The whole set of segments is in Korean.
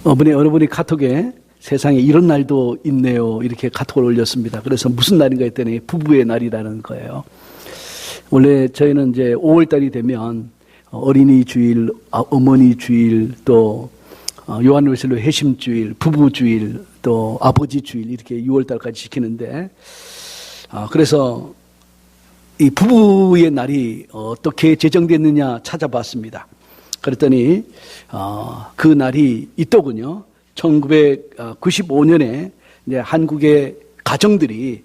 어느 분이 카톡에 세상에 이런 날도 있네요, 이렇게 카톡을 올렸습니다. 그래서 무슨 날인가 했더니 부부의 날이라는 거예요. 원래 저희는 이제 5월달이 되면 어린이 주일, 어머니 주일, 또 요한일실로 회심 주일, 부부 주일, 또 아버지 주일, 이렇게 6월달까지 지키는데, 그래서 이 부부의 날이 어떻게 제정됐느냐 찾아봤습니다. 그랬더니 그 날이 있더군요. 1995년에 이제 한국의 가정들이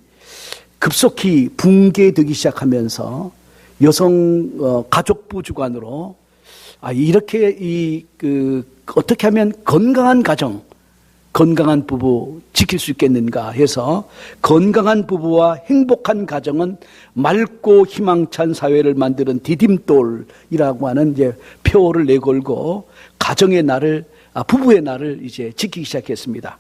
급속히 붕괴되기 시작하면서 여성 가족부 주관으로 이렇게 어떻게 하면 건강한 가정, 건강한 부부 지킬 수 있겠는가 해서 건강한 부부와 행복한 가정은 맑고 희망찬 사회를 만드는 디딤돌이라고 하는 이제 표어를 내걸고 가정의 날을, 부부의 날을 이제 지키기 시작했습니다.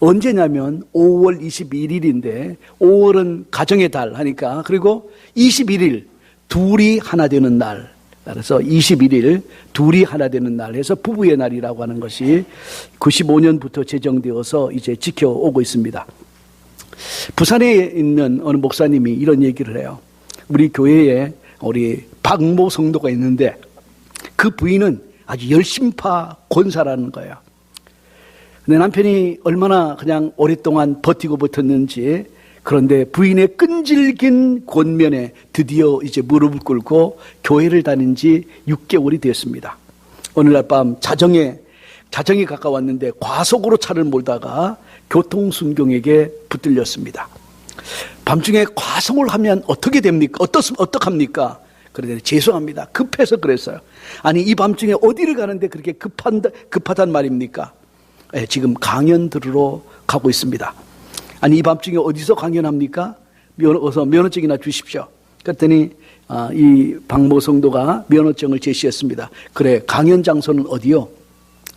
언제냐면 5월 21일인데 5월은 가정의 달 하니까, 그리고 21일 둘이 하나 되는 날, 그래서 21일 둘이 하나 되는 날 해서 부부의 날이라고 하는 것이 95년부터 제정되어서 이제 지켜오고 있습니다. 부산에 있는 어느 목사님이 이런 얘기를 해요. 우리 교회에 우리 박모 성도가 있는데 그 부인은 아주 열심파 권사라는 거예요. 근데 남편이 얼마나 그냥 오랫동안 버티고 버텼는지, 그런데 부인의 끈질긴 권면에 드디어 이제 무릎을 꿇고 교회를 다닌 지 6개월이 되었습니다. 어느 날 밤 자정이 가까웠는데 과속으로 차를 몰다가 교통순경에게 붙들렸습니다. 밤중에 과속을 하면 어떻게 됩니까? 어떡합니까? 그러더니 죄송합니다, 급해서 그랬어요. 아니, 이 밤중에 어디를 가는데 그렇게 급하단 말입니까? 네, 지금 강연 들으러 가고 있습니다. 아니, 이 밤중에 어디서 강연합니까? 어서 면허증이나 주십시오. 그랬더니 이 박모 성도가 면허증을 제시했습니다. 그래, 강연 장소는 어디요?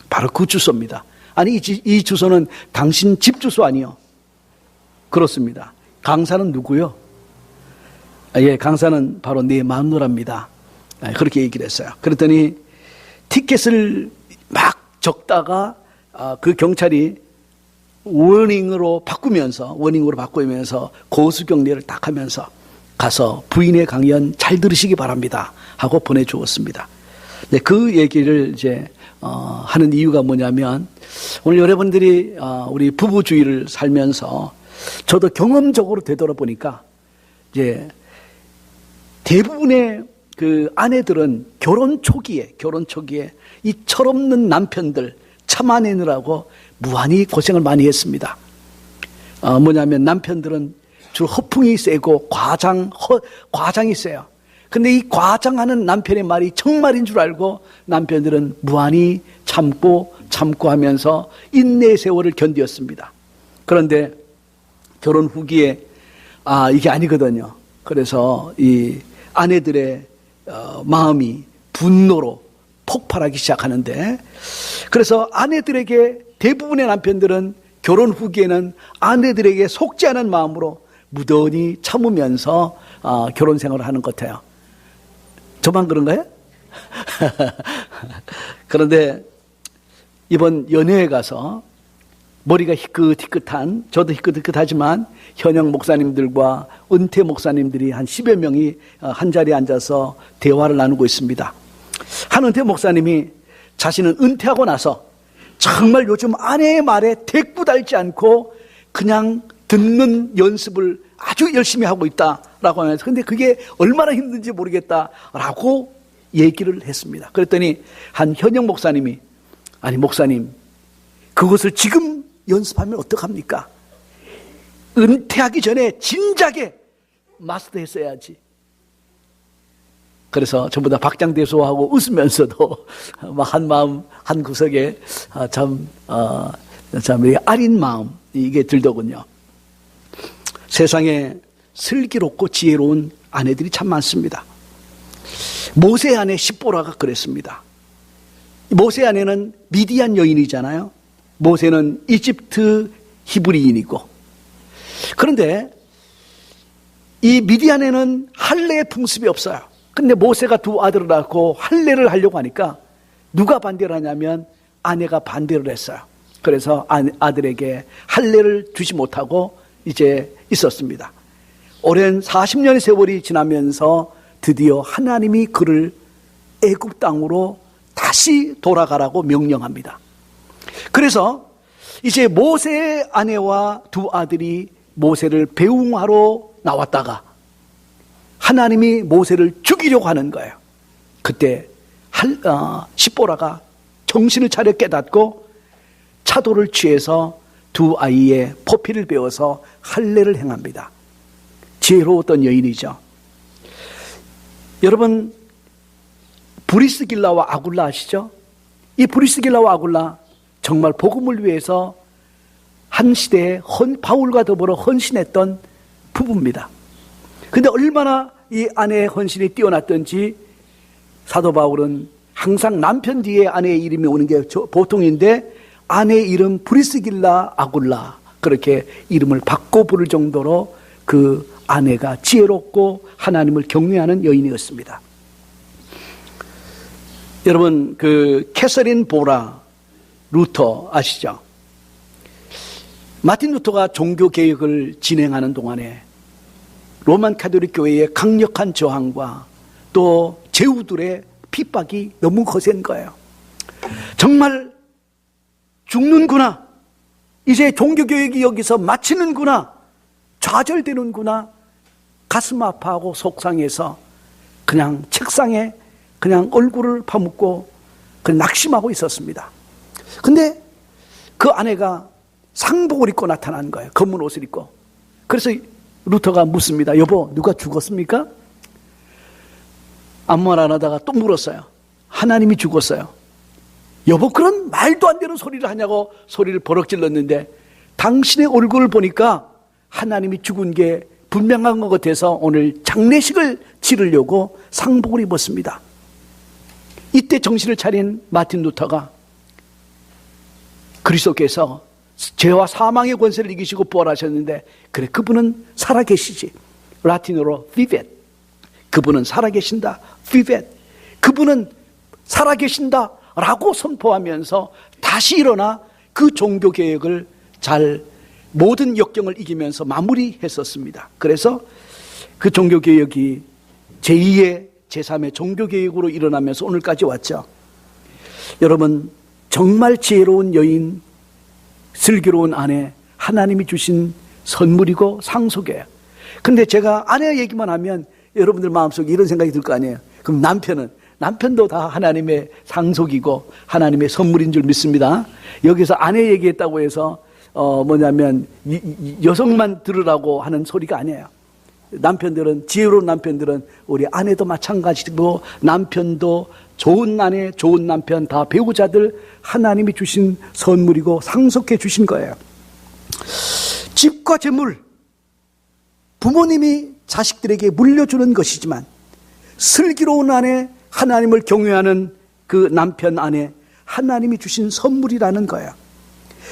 바로 그 주소입니다. 아니, 이 주소는 당신 집 주소 아니요? 그렇습니다. 강사는 누구요? 예, 강사는 바로 내 마누라입니다. 그렇게 얘기를 했어요. 그랬더니 티켓을 막 적다가 그 경찰이 워닝으로 바꾸면서 고수경례를 딱 하면서 가서 부인의 강연 잘 들으시기 바랍니다 하고 보내주었습니다. 그 얘기를 이제 하는 이유가 뭐냐면, 오늘 여러분들이 우리 부부주의를 살면서 저도 경험적으로 되돌아보니까 이제 대부분의 그 아내들은 결혼 초기에 이 철없는 남편들 참아내느라고 무한히 고생을 많이 했습니다. 뭐냐면 남편들은 주로 허풍이 세고 과장이 세요. 근데 이 과장하는 남편의 말이 정말인 줄 알고 남편들은 무한히 참고 하면서 인내의 세월을 견디었습니다. 그런데 결혼 후기에 이게 아니거든요. 그래서 이 아내들의 마음이 분노로 폭발하기 시작하는데, 그래서 아내들에게, 대부분의 남편들은 결혼 후기에는 아내들에게 속지 않은 마음으로 무던히 참으면서 결혼 생활을 하는 것 같아요. 저만 그런가요? 그런데 이번 연회에 가서 머리가 희끗희끗한, 저도 희끗희끗하지만 현역 목사님들과 은퇴 목사님들이 한 10여 명이 한 자리에 앉아서 대화를 나누고 있습니다. 한 은퇴 목사님이 자신은 은퇴하고 나서 정말 요즘 아내의 말에 대꾸달지 않고 그냥 듣는 연습을 아주 열심히 하고 있다라고 하면서, 근데 그게 얼마나 힘든지 모르겠다라고 얘기를 했습니다. 그랬더니 한 현역 목사님이, 아니 목사님, 그것을 지금 연습하면 어떡합니까? 은퇴하기 전에 진작에 마스터했어야지. 그래서 전부 다 박장대소하고 웃으면서도 한 마음 한 구석에 참 아린 마음, 이게 들더군요. 세상에 슬기롭고 지혜로운 아내들이 참 많습니다. 모세 아내 십보라가 그랬습니다. 모세 아내는 미디안 여인이잖아요. 모세는 이집트 히브리인이고, 그런데 이 미디안에는 할례의 풍습이 없어요. 근데 모세가 두 아들을 낳고 할례를 하려고 하니까 누가 반대를 하냐면 아내가 반대를 했어요. 그래서 아들에게 할례를 주지 못하고 이제 있었습니다. 오랜 40년의 세월이 지나면서 드디어 하나님이 그를 애굽 땅으로 다시 돌아가라고 명령합니다. 그래서 이제 모세의 아내와 두 아들이 모세를 배웅하러 나왔다가 하나님이 모세를 죽이려고 하는 거예요. 그때 십보라가 정신을 차려 깨닫고 차도를 취해서 두 아이의 포피를 베어서 할례를 행합니다. 지혜로웠던 여인이죠. 여러분, 브리스길라와 아굴라 아시죠? 이 브리스길라와 아굴라 정말 복음을 위해서 한 시대에 바울과 더불어 헌신했던 부부입니다. 근데 얼마나 이 아내의 헌신이 뛰어났던지 사도 바울은 항상 남편 뒤에 아내의 이름이 오는 게 보통인데 아내의 이름 브리스길라 아굴라 그렇게 이름을 바꿔 부를 정도로 그 아내가 지혜롭고 하나님을 경외하는 여인이었습니다. 여러분, 그 캐서린 보라 루터 아시죠? 마틴 루터가 종교 개혁을 진행하는 동안에 로만 가톨릭 교회의 강력한 저항과 또 제후들의 핍박이 너무 거센 거예요. 정말 죽는구나, 이제 종교개혁이 여기서 마치는구나, 좌절되는구나, 가슴 아파하고 속상해서 그냥 책상에 그냥 얼굴을 파묻고 그냥 낙심하고 있었습니다. 근데 그 아내가 상복을 입고 나타난 거예요. 검은 옷을 입고. 그래서 루터가 묻습니다. 여보, 누가 죽었습니까? 아무 말 안 하다가 또 물었어요. 하나님이 죽었어요. 여보, 그런 말도 안 되는 소리를 하냐고 소리를 버럭 질렀는데 당신의 얼굴을 보니까 하나님이 죽은 게 분명한 것 같아서 오늘 장례식을 치르려고 상복을 입었습니다. 이때 정신을 차린 마틴 루터가 그리스도께서 죄와 사망의 권세를 이기시고 부활하셨는데 그래, 그분은 살아계시지. 라틴어로 vivet, 그분은 살아계신다. vivet, 그분은 살아계신다 라고 선포하면서 다시 일어나 그 종교개혁을 잘 모든 역경을 이기면서 마무리했었습니다. 그래서 그 종교개혁이 제2의 제3의 종교개혁으로 일어나면서 오늘까지 왔죠. 여러분, 정말 지혜로운 여인, 슬기로운 아내, 하나님이 주신 선물이고 상속이에요. 근데 제가 아내 얘기만 하면 여러분들 마음속에 이런 생각이 들 거 아니에요. 그럼 남편도 다 하나님의 상속이고 하나님의 선물인 줄 믿습니다. 여기서 아내 얘기했다고 해서 뭐냐면 여성만 들으라고 하는 소리가 아니에요. 남편들은, 지혜로운 남편들은 우리 아내도 마찬가지고 남편도 좋은 아내, 좋은 남편 다 배우자들 하나님이 주신 선물이고 상속해 주신 거예요. 집과 재물, 부모님이 자식들에게 물려주는 것이지만 슬기로운 아내, 하나님을 경외하는 그 남편, 아내, 하나님이 주신 선물이라는 거예요.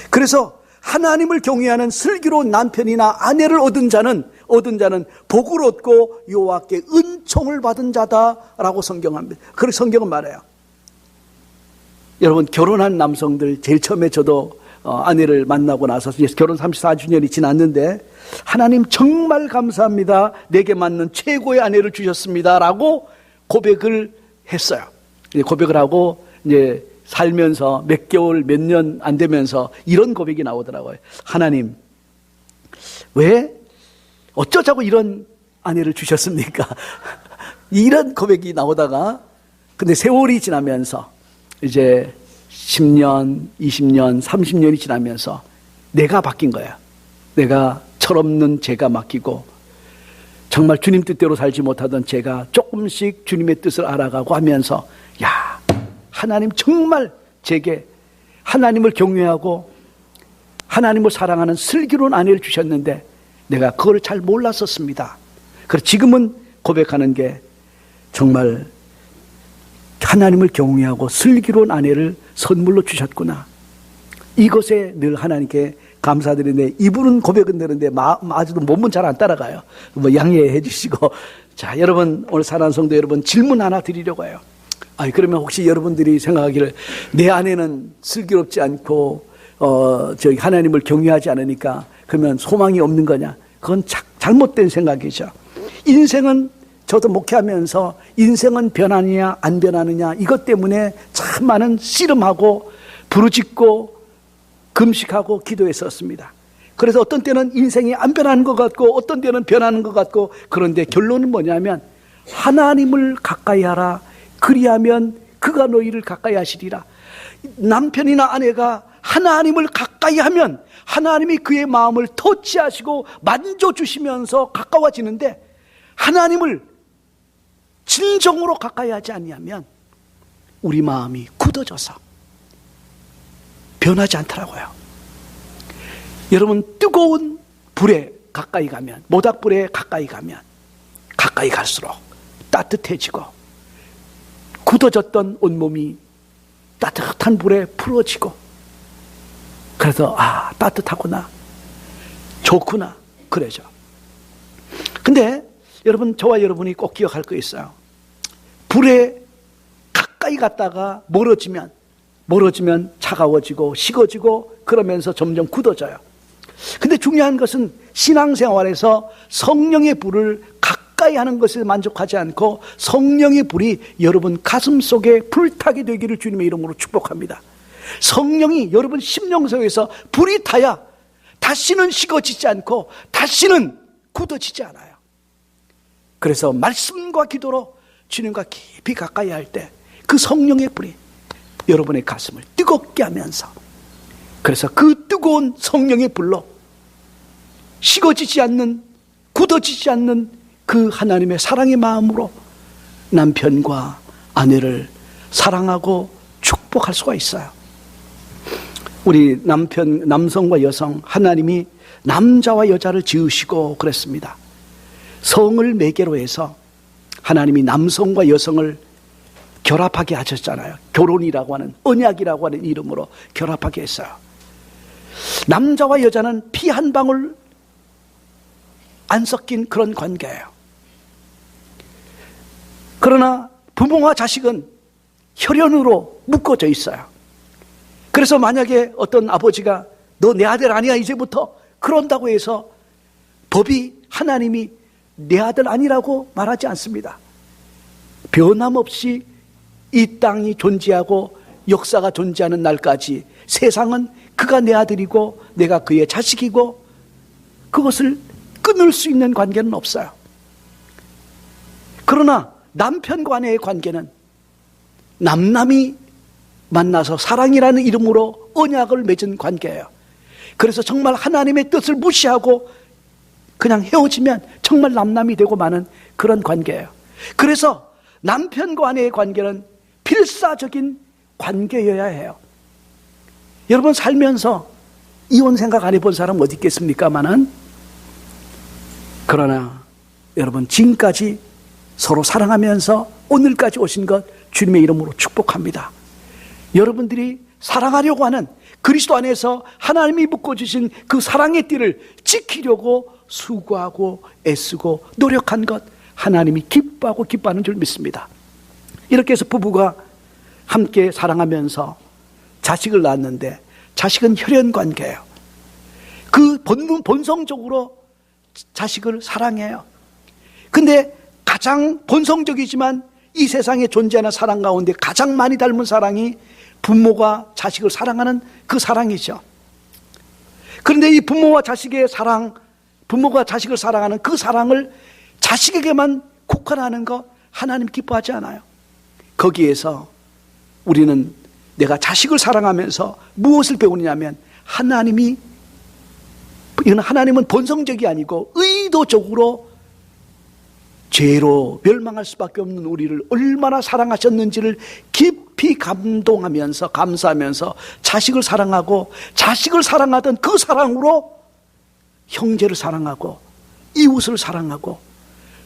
그래서 하나님을 경외하는 슬기로운 남편이나 아내를 얻은 자는 복을 얻고 여호와께 은총을 받은 자다라고 성경합니다. 그래서 성경은 말해요. 여러분, 결혼한 남성들 제일 처음에 저도 아내를 만나고 나서 결혼 34주년이 지났는데 하나님 정말 감사합니다. 내게 맞는 최고의 아내를 주셨습니다. 라고 고백을 했어요. 고백을 하고 이제 살면서 몇 개월, 몇 년 안 되면서 이런 고백이 나오더라고요. 하나님, 왜 어쩌자고 이런 아내를 주셨습니까? 이런 고백이 나오다가 근데 세월이 지나면서 이제 10년, 20년, 30년이 지나면서 내가 바뀐 거야. 내가 철없는 제가 맡기고 정말 주님 뜻대로 살지 못하던 제가 조금씩 주님의 뜻을 알아가고 하면서 야, 하나님 정말 제게 하나님을 경외하고 하나님을 사랑하는 슬기로운 아내를 주셨는데 내가 그걸 잘 몰랐었습니다. 그래서 지금은 고백하는 게 정말 하나님을 경외하고 슬기로운 아내를 선물로 주셨구나. 이것에 늘 하나님께 감사드리는데 이분은 고백은 되는데 아직도 몸은 잘 안 따라가요. 뭐 양해해 주시고. 자, 여러분, 오늘 사랑하는 성도 여러분, 질문 하나 드리려고 해요. 아니, 그러면 혹시 여러분들이 생각하기를 내 아내는 슬기롭지 않고, 저기 하나님을 경외하지 않으니까 그러면 소망이 없는 거냐? 그건 잘못된 생각이죠. 인생은 저도 목회하면서 인생은 변하느냐 안 변하느냐 이것 때문에 참 많은 씨름하고 부르짖고 금식하고 기도했었습니다. 그래서 어떤 때는 인생이 안 변하는 것 같고 어떤 때는 변하는 것 같고, 그런데 결론은 뭐냐면 하나님을 가까이 하라. 그리하면 그가 너희를 가까이 하시리라. 남편이나 아내가 하나님을 가까이 하면 하나님이 그의 마음을 터치하시고 만져주시면서 가까워지는데, 하나님을 진정으로 가까이 하지 아니하면 우리 마음이 굳어져서 변하지 않더라고요. 여러분, 뜨거운 불에 가까이 가면, 모닥불에 가까이 가면 가까이 갈수록 따뜻해지고 굳어졌던 온몸이 따뜻한 불에 풀어지고, 그래서 따뜻하구나, 좋구나, 그러죠. 근데 여러분, 저와 여러분이 꼭 기억할 거 있어요. 불에 가까이 갔다가 멀어지면 차가워지고 식어지고 그러면서 점점 굳어져요. 근데 중요한 것은 신앙생활에서 성령의 불을 가까이 하는 것에 만족하지 않고 성령의 불이 여러분 가슴 속에 불타게 되기를 주님의 이름으로 축복합니다. 성령이 여러분 심령 속에서 불이 타야 다시는 식어지지 않고 다시는 굳어지지 않아요. 그래서 말씀과 기도로 주님과 깊이 가까이 할 때 그 성령의 불이 여러분의 가슴을 뜨겁게 하면서, 그래서 그 뜨거운 성령의 불로 식어지지 않는, 굳어지지 않는 그 하나님의 사랑의 마음으로 남편과 아내를 사랑하고 축복할 수가 있어요. 우리 남성과 여성, 하나님이 남자와 여자를 지으시고 그랬습니다. 성을 매개로 해서 하나님이 남성과 여성을 결합하게 하셨잖아요. 결혼이라고 하는, 언약이라고 하는 이름으로 결합하게 했어요. 남자와 여자는 피 한 방울 안 섞인 그런 관계예요. 그러나 부모와 자식은 혈연으로 묶어져 있어요. 그래서 만약에 어떤 아버지가 너 내 아들 아니야 이제부터, 그런다고 해서 법이, 하나님이 내 아들 아니라고 말하지 않습니다. 변함없이 이 땅이 존재하고 역사가 존재하는 날까지 세상은 그가 내 아들이고 내가 그의 자식이고, 그것을 끊을 수 있는 관계는 없어요. 그러나 남편과 아내의 관계는 남남이 만나서 사랑이라는 이름으로 언약을 맺은 관계예요. 그래서 정말 하나님의 뜻을 무시하고 그냥 헤어지면 정말 남남이 되고 마는 그런 관계예요. 그래서 남편과 아내의 관계는 필사적인 관계여야 해요. 여러분, 살면서 이혼 생각 안 해본 사람 어디 있겠습니까마는, 그러나 여러분, 지금까지 서로 사랑하면서 오늘까지 오신 것 주님의 이름으로 축복합니다. 여러분들이 사랑하려고 하는, 그리스도 안에서 하나님이 묶어주신 그 사랑의 띠를 지키려고 수고하고 애쓰고 노력한 것, 하나님이 기뻐하고 기뻐하는 줄 믿습니다. 이렇게 해서 부부가 함께 사랑하면서 자식을 낳았는데, 자식은 혈연관계예요. 그 본성적으로 자식을 사랑해요. 근데 가장 본성적이지만 이 세상에 존재하는 사랑 가운데 가장 많이 닮은 사랑이 부모가 자식을 사랑하는 그 사랑이죠. 그런데 이 부모와 자식의 사랑, 부모가 자식을 사랑하는 그 사랑을 자식에게만 국한하는 거 하나님 기뻐하지 않아요. 거기에서 우리는, 내가 자식을 사랑하면서 무엇을 배우느냐면, 하나님은 본성적이 아니고 의도적으로 죄로 멸망할 수밖에 없는 우리를 얼마나 사랑하셨는지를 깊이 감동하면서, 감사하면서 자식을 사랑하고, 자식을 사랑하던 그 사랑으로 형제를 사랑하고 이웃을 사랑하고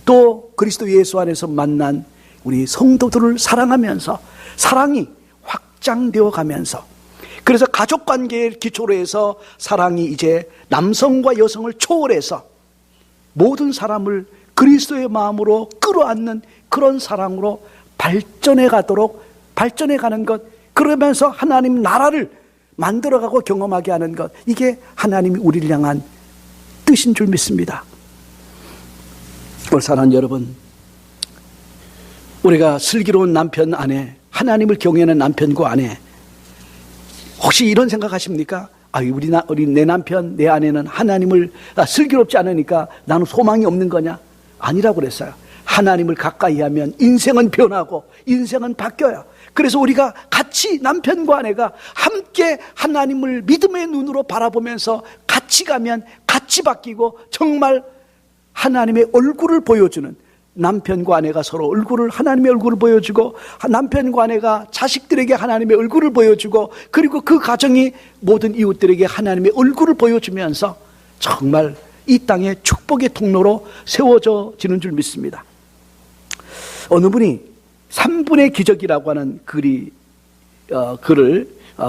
또 그리스도 예수 안에서 만난 우리 성도들을 사랑하면서 사랑이 확장되어 가면서, 그래서 가족관계를 기초로 해서 사랑이 이제 남성과 여성을 초월해서 모든 사람을 그리스도의 마음으로 끌어안는 그런 사랑으로 발전해 가는 것, 그러면서 하나님 나라를 만들어가고 경험하게 하는 것, 이게 하나님이 우리를 향한 뜻인 줄 믿습니다. 오늘 사랑하는 여러분, 우리가 슬기로운 남편 아내, 하나님을 경외하는 남편과 아내, 혹시 이런 생각하십니까? 우리 내 남편, 내 아내는 하나님을 슬기롭지 않으니까 나는 소망이 없는 거냐? 아니라고 그랬어요. 하나님을 가까이 하면 인생은 변하고 인생은 바뀌어요. 그래서 우리가 같이, 남편과 아내가 함께 하나님을 믿음의 눈으로 바라보면서 같이 가면 같이 바뀌고, 정말 하나님의 얼굴을 보여주는, 남편과 아내가 서로 하나님의 얼굴을 보여주고, 남편과 아내가 자식들에게 하나님의 얼굴을 보여주고, 그리고 그 가정이 모든 이웃들에게 하나님의 얼굴을 보여주면서 정말 이 땅의 축복의 통로로 세워지는 줄 믿습니다. 어느 분이 3분의 기적이라고 하는 글을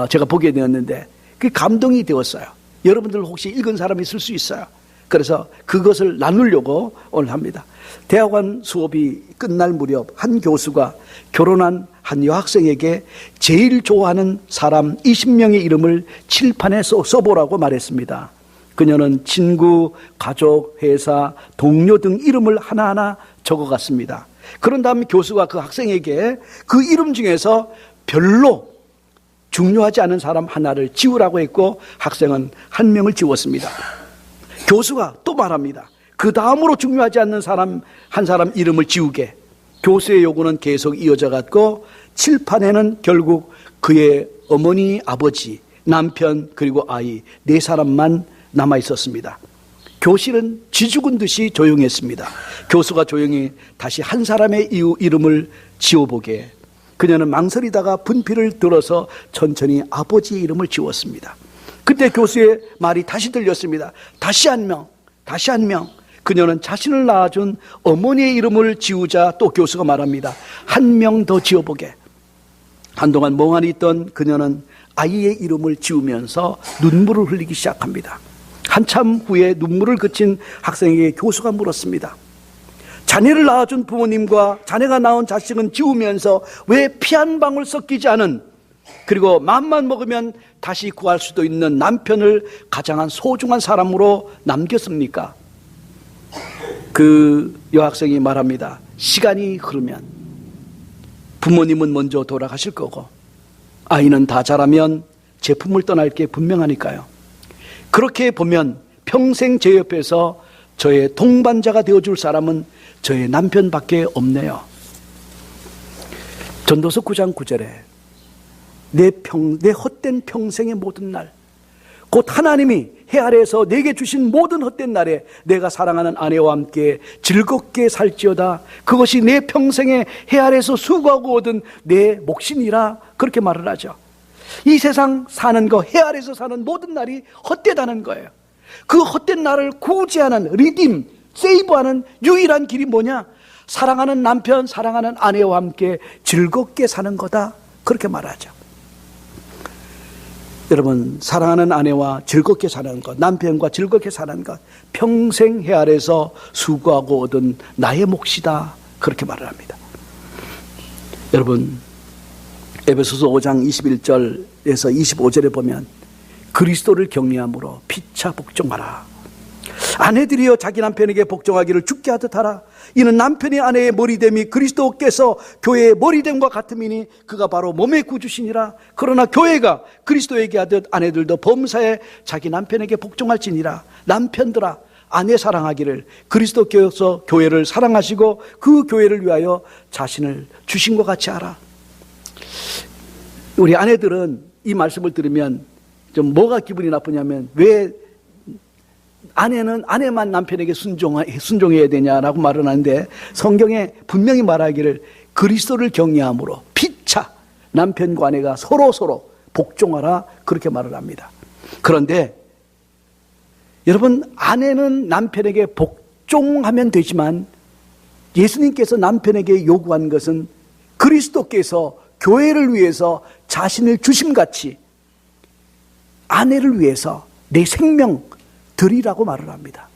제가 보게 되었는데, 그 감동이 되었어요. 여러분들 혹시 읽은 사람이 있을 수 있어요. 그래서 그것을 나누려고 오늘 합니다. 대학원 수업이 끝날 무렵 한 교수가 결혼한 한 여학생에게 제일 좋아하는 사람 20명의 이름을 칠판에 써보라고 말했습니다. 그녀는 친구, 가족, 회사, 동료 등 이름을 하나하나 적어갔습니다. 그런 다음에 교수가 그 학생에게 그 이름 중에서 별로 중요하지 않은 사람 하나를 지우라고 했고, 학생은 한 명을 지웠습니다. 교수가 또 말합니다. 그 다음으로 중요하지 않는 사람 한 사람 이름을 지우게. 교수의 요구는 계속 이어져 갔고, 칠판에는 결국 그의 어머니, 아버지, 남편, 그리고 아이 4사람만 남아 있었습니다. 교실은 쥐죽은 듯이 조용했습니다. 교수가 조용히 다시 한 사람의 이름을 지워보게. 그녀는 망설이다가 분필을 들어서 천천히 아버지의 이름을 지웠습니다. 그때 교수의 말이 다시 들렸습니다. 다시 한 명. 그녀는 자신을 낳아준 어머니의 이름을 지우자 또 교수가 말합니다. 한 명 더 지워보게. 한동안 멍하니 있던 그녀는 아이의 이름을 지우면서 눈물을 흘리기 시작합니다. 한참 후에 눈물을 그친 학생에게 교수가 물었습니다. 자네를 낳아준 부모님과 자네가 낳은 자식은 지우면서 왜 피 한 방울 섞이지 않은, 그리고 마음만 먹으면 다시 구할 수도 있는 남편을 가장 소중한 사람으로 남겼습니까? 그 여학생이 말합니다. 시간이 흐르면 부모님은 먼저 돌아가실 거고, 아이는 다 자라면 제품을 떠날 게 분명하니까요. 그렇게 보면 평생 제 옆에서 저의 동반자가 되어줄 사람은 저의 남편밖에 없네요. 전도서 9장 9절에 내 헛된 평생의 모든 날, 곧 하나님이 해 아래에서 내게 주신 모든 헛된 날에 내가 사랑하는 아내와 함께 즐겁게 살지어다. 그것이 내 평생에 해 아래에서 수고하고 얻은 내 몫이니라. 그렇게 말을 하죠. 이 세상 사는 거, 해 아래에서 사는 모든 날이 헛되다는 거예요. 그 헛된 날을 구제하는, 리딤, 세이브하는 유일한 길이 뭐냐? 사랑하는 남편, 사랑하는 아내와 함께 즐겁게 사는 거다. 그렇게 말하죠. 여러분, 사랑하는 아내와 즐겁게 사는 것, 남편과 즐겁게 사는 것, 평생 해 아래에서 수고하고 얻은 나의 몫이다. 그렇게 말을 합니다. 여러분, 에베소서 5장 21절에서 25절에 보면 그리스도를 경외함으로 피차 복종하라. 아내들이여 자기 남편에게 복종하기를 죽게 하듯 하라. 이는 남편이 아내의 머리됨이 그리스도께서 교회의 머리됨과 같음이니 그가 바로 몸의 구주시니라. 그러나 교회가 그리스도에게 하듯 아내들도 범사에 자기 남편에게 복종할지니라. 남편들아, 아내 사랑하기를 그리스도께서 교회를 사랑하시고 그 교회를 위하여 자신을 주신 것 같이 하라. 우리 아내들은 이 말씀을 들으면 좀 뭐가 기분이 나쁘냐면, 왜 아내는 아내만 남편에게 순종해야 되냐라고 말을 하는데, 성경에 분명히 말하기를 그리스도를 경외함으로 피차 남편과 아내가 서로 복종하라. 그렇게 말을 합니다. 그런데 여러분, 아내는 남편에게 복종하면 되지만 예수님께서 남편에게 요구한 것은 그리스도께서 교회를 위해서 자신을 주심같이 아내를 위해서 내 생명 드리라고 말을 합니다.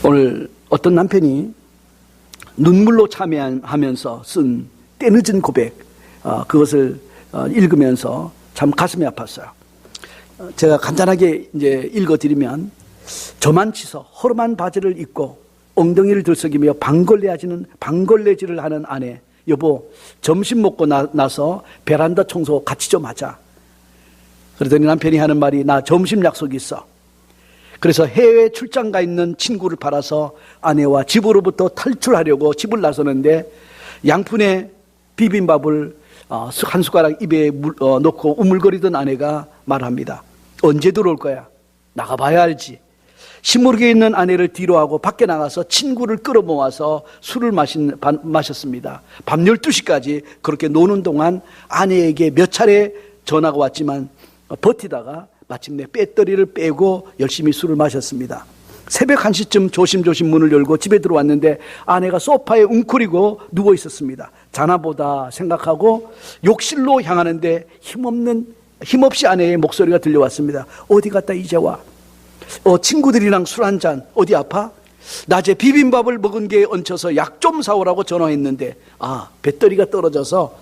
오늘 어떤 남편이 눈물로 참여하면서 쓴 때늦은 고백, 그것을 읽으면서 참 가슴이 아팠어요. 제가 간단하게 이제 읽어드리면, 저만치서 허름한 바지를 입고 엉덩이를 들썩이며 방걸레질을 하는 아내. 여보, 점심 먹고 나서 베란다 청소 같이 좀 하자. 그러더니 남편이 하는 말이, 나 점심 약속이 있어. 그래서 해외 출장 가 있는 친구를 팔아서 아내와 집으로부터 탈출하려고 집을 나서는데, 양푼에 비빔밥을 한 숟가락 입에 넣고 우물거리던 아내가 말합니다. 언제 들어올 거야? 나가봐야 알지. 시무룩에 있는 아내를 뒤로하고 밖에 나가서 친구를 끌어모아서 술을 마셨습니다. 밤 12시까지 그렇게 노는 동안 아내에게 몇 차례 전화가 왔지만 버티다가 마침내 배터리를 빼고 열심히 술을 마셨습니다. 새벽 1시쯤 조심조심 문을 열고 집에 들어왔는데 아내가 소파에 웅크리고 누워 있었습니다. 자나보다 생각하고 욕실로 향하는데 힘없이 아내의 목소리가 들려왔습니다. 어디 갔다 이제 와? 친구들이랑 술 한잔. 어디 아파? 낮에 비빔밥을 먹은 게 얹혀서 약 좀 사오라고 전화했는데, 배터리가 떨어졌어.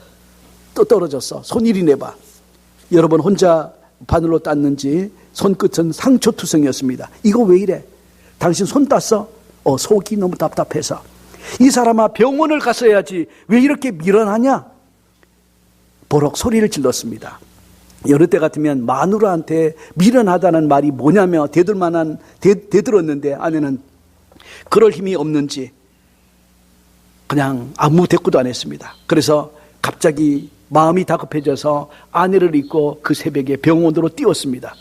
손일이 내봐. 여러분, 혼자 바늘로 땄는지 손끝은 상처투성이었습니다. 이거 왜 이래? 당신 손 땄어? 속이 너무 답답해서. 이 사람아, 병원을 갔어야지 왜 이렇게 미련하냐? 버럭 소리를 질렀습니다. 여느 때 같으면 마누라한테 미련하다는 말이 뭐냐며 대들었는데 아내는 그럴 힘이 없는지 그냥 아무 대꾸도 안 했습니다. 그래서 갑자기 마음이 다급해져서 아내를 잊고 그 새벽에 병원으로 뛰었습니다.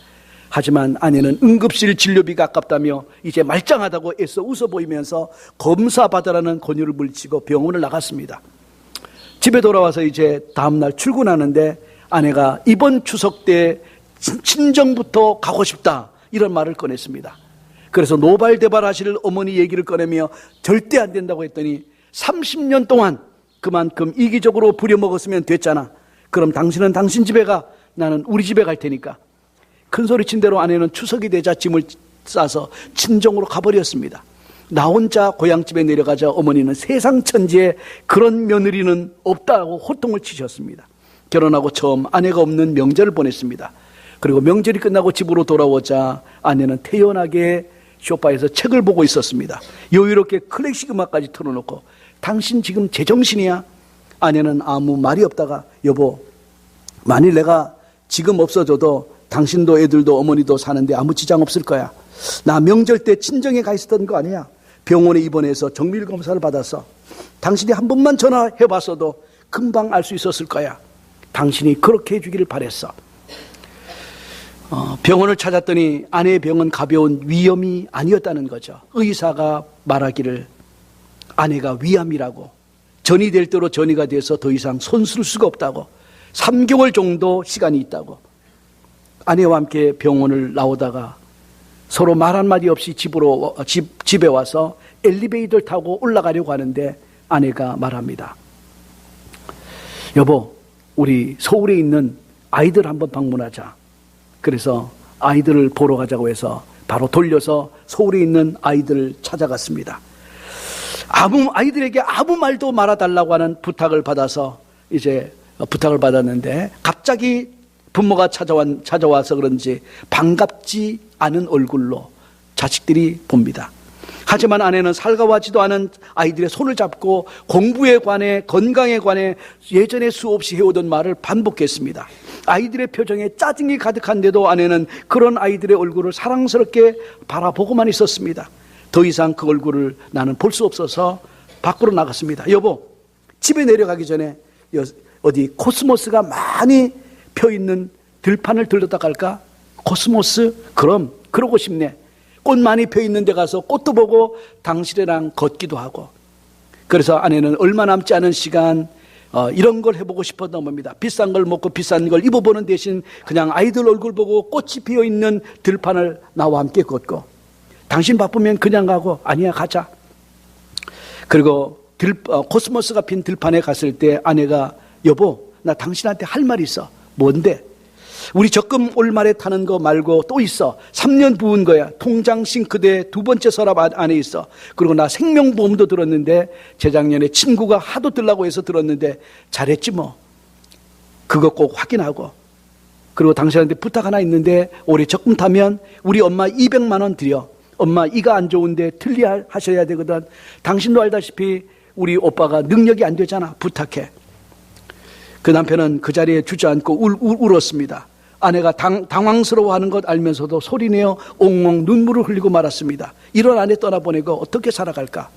하지만 아내는 응급실 진료비가 아깝다며 이제 말짱하다고 애써 웃어 보이면서 검사 받으라는 권유를 물리치고 병원을 나갔습니다. 집에 돌아와서 이제 다음날 출근하는데 아내가 이번 추석 때 친정부터 가고 싶다, 이런 말을 꺼냈습니다. 그래서 노발대발하실 어머니 얘기를 꺼내며 절대 안 된다고 했더니 30년 동안 그만큼 이기적으로 부려먹었으면 됐잖아. 그럼 당신은 당신 집에 가, 나는 우리 집에 갈 테니까. 큰소리친 대로 아내는 추석이 되자 짐을 싸서 친정으로 가버렸습니다. 나 혼자 고향집에 내려가자 어머니는 세상 천지에 그런 며느리는 없다고 호통을 치셨습니다. 결혼하고 처음 아내가 없는 명절을 보냈습니다. 그리고 명절이 끝나고 집으로 돌아오자 아내는 태연하게 소파에서 책을 보고 있었습니다. 여유롭게 클래식 음악까지 틀어놓고, 당신 지금 제정신이야? 아내는 아무 말이 없다가, 여보, 만일 내가 지금 없어져도 당신도 애들도 어머니도 사는데 아무 지장 없을 거야. 나 명절 때 친정에 가 있었던 거 아니야? 병원에 입원해서 정밀 검사를 받았어. 당신이 한 번만 전화해봤어도 금방 알 수 있었을 거야. 당신이 그렇게 해주기를 바랬어. 병원을 찾았더니 아내의 병은 가벼운 위염이 아니었다는 거죠. 의사가 말하기를 아내가 위암이라고, 전이 될 대로 전이가 돼서 더 이상 손 쓸 수가 없다고, 3개월 정도 시간이 있다고. 아내와 함께 병원을 나오다가 서로 말 한마디 없이 집에 와서 엘리베이터를 타고 올라가려고 하는데 아내가 말합니다. 여보, 우리 서울에 있는 아이들 한번 방문하자. 그래서 아이들을 보러 가자고 해서 바로 돌려서 서울에 있는 아이들을 찾아갔습니다. 아이들에게 아무 말도 말아달라고 하는 부탁을 받아서 이제 부탁을 받았는데 갑자기 부모가 찾아와서 그런지 반갑지 않은 얼굴로 자식들이 봅니다. 하지만 아내는 살가워하지도 않은 아이들의 손을 잡고 공부에 관해, 건강에 관해 예전에 수없이 해오던 말을 반복했습니다. 아이들의 표정에 짜증이 가득한데도 아내는 그런 아이들의 얼굴을 사랑스럽게 바라보고만 있었습니다. 더 이상 그 얼굴을 나는 볼 수 없어서 밖으로 나갔습니다. 여보, 집에 내려가기 전에 어디 코스모스가 많이 펴있는 들판을 들렀다 갈까? 코스모스? 그럼 그러고 싶네. 꽃 많이 펴있는 데 가서 꽃도 보고 당신이랑 걷기도 하고. 그래서 아내는 얼마 남지 않은 시간 이런 걸 해보고 싶었던 겁니다. 비싼 걸 먹고 비싼 걸 입어보는 대신 그냥 아이들 얼굴 보고 꽃이 피어있는 들판을 나와 함께 걷고, 당신 바쁘면 그냥 가고, 아니야 가자. 그리고 코스모스가 핀 들판에 갔을 때 아내가, 여보, 나 당신한테 할 말이 있어. 뭔데? 우리 적금 올말에 타는 거 말고 또 있어. 3년 부은 거야. 통장 싱크대 2번째 서랍 안에 있어. 그리고 나 생명보험도 들었는데 재작년에 친구가 하도 들라고 해서 들었는데 잘했지 뭐. 그거 꼭 확인하고. 그리고 당신한테 부탁 하나 있는데 올해 적금 타면 우리 엄마 200만 원 드려. 엄마 이가 안 좋은데 틀리하셔야 되거든. 당신도 알다시피 우리 오빠가 능력이 안 되잖아. 부탁해. 그 남편은 그 자리에 주저앉고 울었습니다. 아내가 당황스러워하는 것 알면서도 소리내어 옹옹 눈물을 흘리고 말았습니다. 이런 아내 떠나보내고 어떻게 살아갈까?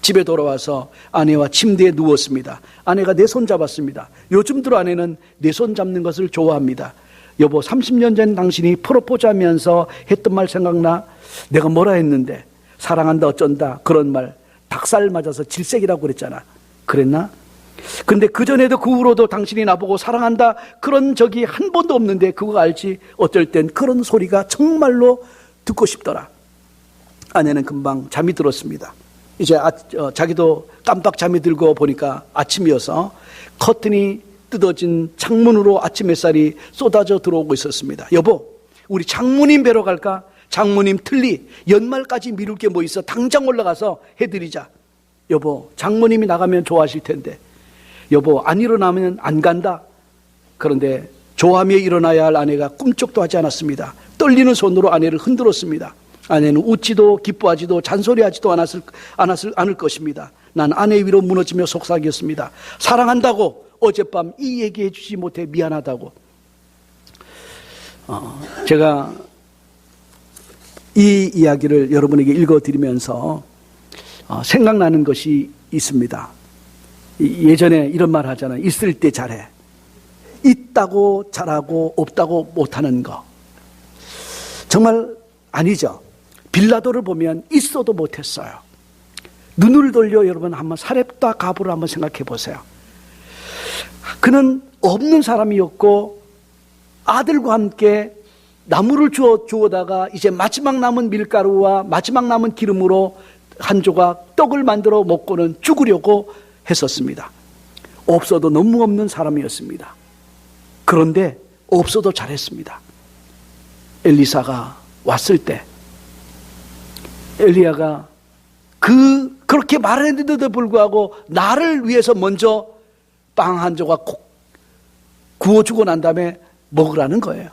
집에 돌아와서 아내와 침대에 누웠습니다. 아내가 내 손 잡았습니다. 요즘 들어 아내는 내 손 잡는 것을 좋아합니다. 여보, 30년 전 당신이 프로포즈 하면서 했던 말 생각나? 내가 뭐라 했는데 사랑한다 어쩐다 그런 말 닭살 맞아서 질색이라고 그랬잖아. 그랬나? 근데 그전에도 그 후로도 당신이 나보고 사랑한다 그런 적이 한 번도 없는데 그거 알지? 어쩔 땐 그런 소리가 정말로 듣고 싶더라. 아내는 금방 잠이 들었습니다. 이제 자기도 깜빡 잠이 들고 보니까 아침이어서 커튼이 뜯어진 창문으로 아침 햇살이 쏟아져 들어오고 있었습니다. 여보, 우리 장모님 뵈러 갈까? 장모님 틀리 연말까지 미룰 게 뭐 있어. 당장 올라가서 해드리자. 여보, 장모님이 나가면 좋아하실 텐데. 여보, 안 일어나면 안 간다. 그런데 좋아하며 일어나야 할 아내가 꿈쩍도 하지 않았습니다. 떨리는 손으로 아내를 흔들었습니다. 아내는 웃지도 기뻐하지도 잔소리하지도 않을 것입니다. 난 아내 위로 무너지며 속삭였습니다. 사랑한다고 어젯밤 이 얘기해 주지 못해 미안하다고. 제가 이 이야기를 여러분에게 읽어드리면서 생각나는 것이 있습니다. 예전에 이런 말 하잖아요. 있을 때 잘해. 있다고 잘하고 없다고 못하는 거. 정말 아니죠. 빌라도를 보면 있어도 못했어요. 눈을 돌려 여러분 한번 사렙다 가브를 한번 생각해 보세요. 그는 없는 사람이었고 아들과 함께 나무를 주워다가 이제 마지막 남은 밀가루와 마지막 남은 기름으로 한 조각 떡을 만들어 먹고는 죽으려고 했었습니다. 없어도 너무 없는 사람이었습니다. 그런데 없어도 잘했습니다. 엘리사가 왔을 때 엘리야가 그렇게 말했는데도 불구하고 나를 위해서 먼저 빵 한 조각 구워주고 난 다음에 먹으라는 거예요.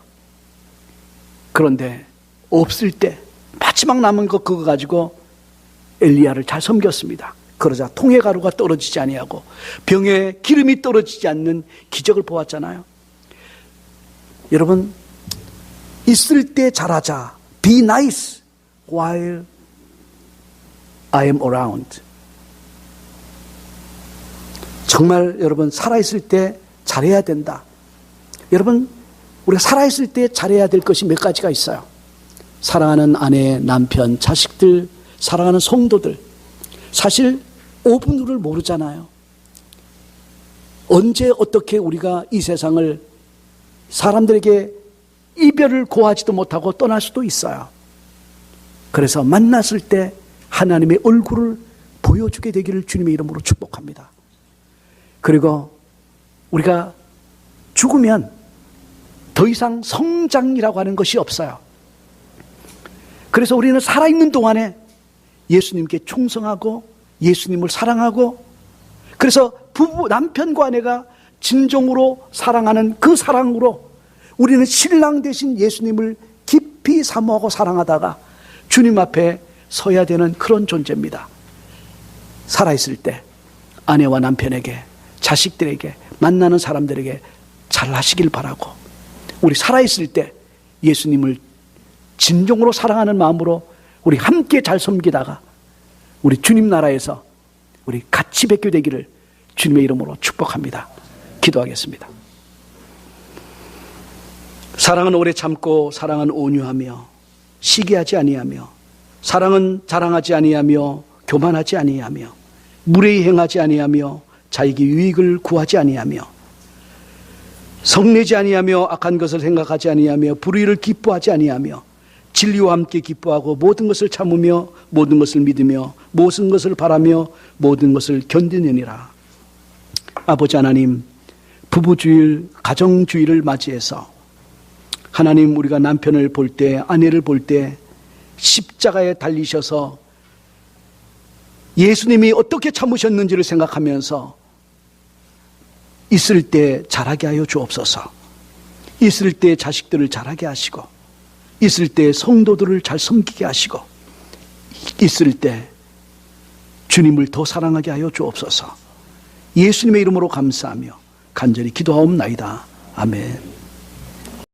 그런데 없을 때 마지막 남은 거 그거 가지고 엘리야를 잘 섬겼습니다. 그러자 통에 가루가 떨어지지 아니하고 병에 기름이 떨어지지 않는 기적을 보았잖아요. 여러분, 있을 때 잘하자. Be nice while I am around. 정말 여러분 살아있을 때 잘해야 된다. 여러분, 우리가 살아있을 때 잘해야 될 것이 몇 가지가 있어요. 사랑하는 아내, 남편, 자식들, 사랑하는 성도들. 사실 5분 후를 모르잖아요. 언제 어떻게 우리가 이 세상을 사람들에게 이별을 고하지도 못하고 떠날 수도 있어요. 그래서 만났을 때 하나님의 얼굴을 보여주게 되기를 주님의 이름으로 축복합니다. 그리고 우리가 죽으면 더 이상 성장이라고 하는 것이 없어요. 그래서 우리는 살아있는 동안에 예수님께 충성하고 예수님을 사랑하고, 그래서 부부, 남편과 아내가 진정으로 사랑하는 그 사랑으로 우리는 신랑 대신 예수님을 깊이 사모하고 사랑하다가 주님 앞에 서야 되는 그런 존재입니다. 살아있을 때 아내와 남편에게, 자식들에게, 만나는 사람들에게 잘하시길 바라고, 우리 살아있을 때 예수님을 진정으로 사랑하는 마음으로 우리 함께 잘 섬기다가 우리 주님 나라에서 우리 같이 뵙게 되기를 주님의 이름으로 축복합니다. 기도하겠습니다. 사랑은 오래 참고, 사랑은 온유하며 시기하지 아니하며, 사랑은 자랑하지 아니하며 교만하지 아니하며 무례히 행하지 아니하며 자익이 유익을 구하지 아니하며 성내지 아니하며 악한 것을 생각하지 아니하며 불의를 기뻐하지 아니하며 진리와 함께 기뻐하고 모든 것을 참으며 모든 것을 믿으며 모든 것을 바라며 모든 것을 견디느니라. 아버지 하나님, 부부주일, 가정주일을 맞이해서 하나님, 우리가 남편을 볼 때, 아내를 볼 때 십자가에 달리셔서 예수님이 어떻게 참으셨는지를 생각하면서 있을 때 잘하게 하여 주옵소서. 있을 때 자식들을 잘하게 하시고, 있을 때 성도들을 잘 섬기게 하시고, 있을 때 주님을 더 사랑하게 하여 주옵소서. 예수님의 이름으로 감사하며 간절히 기도하옵나이다. 아멘.